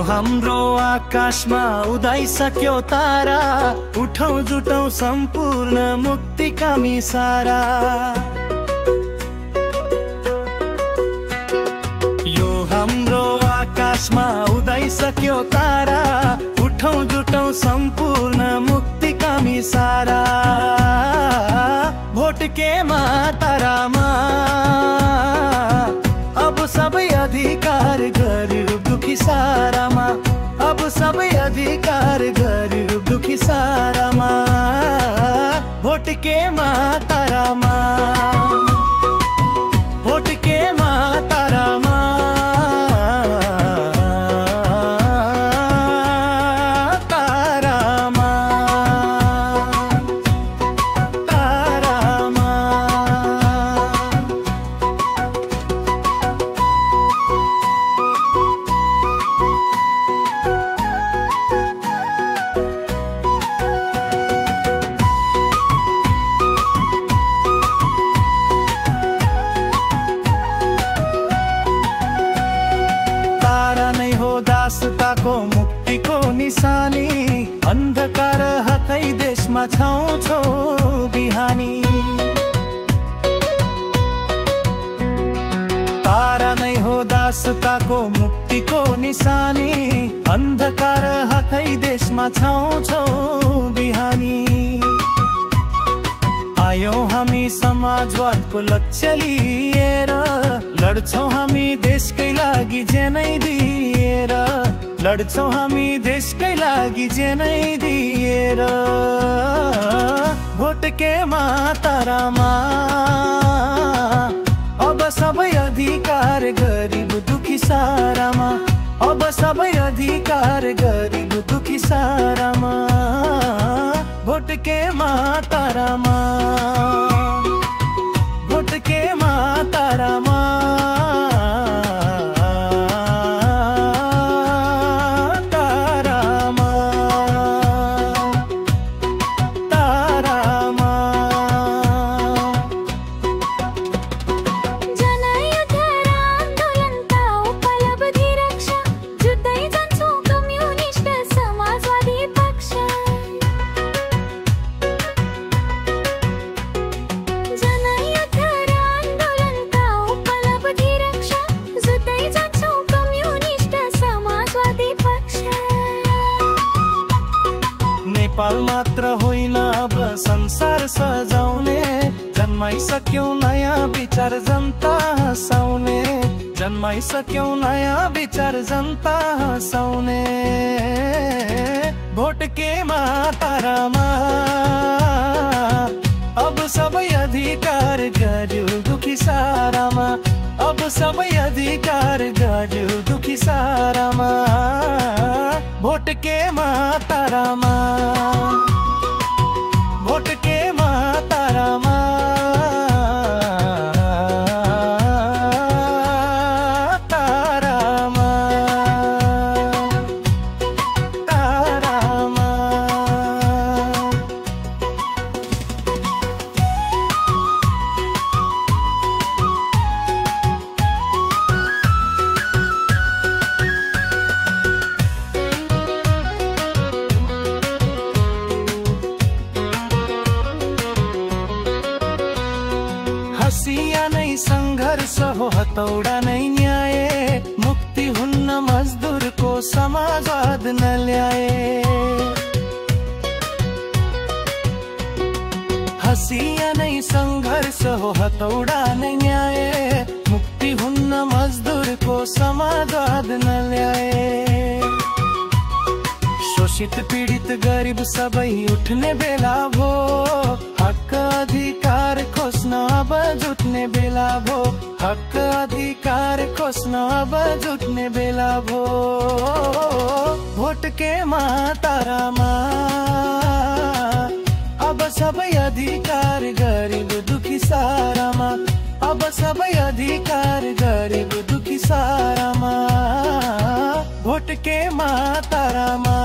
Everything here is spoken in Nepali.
हाम्रो आकाशमा उदाइसक्यो तारा, उठौं जुटौं सम्पूर्ण मुक्तिकामी सारा। यो हाम्रो आकाशमा उदाइसक्यो तारा, उठौं जुटौं सम्पूर्ण मुक्तिकामी सारा। भोटकेमा तारामा अब सबै अधिकार गरियो दुखी सारामा, अब सबै अधिकार गरियो दुखी सारामा। भोटकेमा तारामा, भोटकेमा तारामा, तारामा, तारामा। दासताको मुक्तिको निशानी, अन्धकार हतै देशमा छौं छौ बिहानी। तारा नै हो दासताको मुक्तिको निशानी, अन्धकार हतै देशमा छौं छौ बिहानी। आयौं हामी समाजवादको लक्ष्य लिएर, लड्छौं हामी देशकै लागि ज्यानै दिएर, लड्छौं हामी देशकै लागि ज्यानै दिएर। भोटकेमा तारामा अब सबै अधिकार गरिब दुखी सारामा, अब सबै अधिकार गरिब दुखी सारामा। भोटकेमा तारामा, भोटकेमा तारामा, तारामा, तारामा। जनयुद्ध र आन्दोलनका उपलब्धि रक्षा, जुट्दै जान्छौं कम्युनिस्ट समाजवादी पक्ष। जनयुद्ध र आन्दोलनका उपलब्धि रक्षा, जुट्दै जान्छौं कम्युनिस्ट समाजवादी पक्ष। नेपाल मात्र होइन अब संसार सजाउने, जन्माइसक्यौं नयाँ विचार जनता हँसाउने, जन्माइसक्यौं नयाँ विचार जनता हँसाउने। भोटकेमा तारामा अब सबै अधिकार गर्यो दुखी सारामा, अब सबै अधिकार गर्यो दुखी सारामा। भोटकेमा तारामा, भोटकेमा तारामा, तारामा, तारामा। हसिया नै सङ्घर्ष हो, हतौडा नै न्याय, मुक्ति हुन्न मजदुरको समाजवाद नल्याए। हसिया नै सङ्घर्ष हो, हतौडा नै न्याय, मुक्ति हुन्न मजदुरको समाजवाद नल्याए। शोषित पीडित गरिब सबै उठ्ने बेला भो, हक अधिकार खोज्न अब जुट्ने बेला भो, हक अधिकार खोज्न अब जुट्ने बेला भो। भोटकेमा तारामा सबै अधिकार गरिब दुखी सारामा, अब सबै अधिकार गरिब दुखी सारामा, भोट के मातारामा।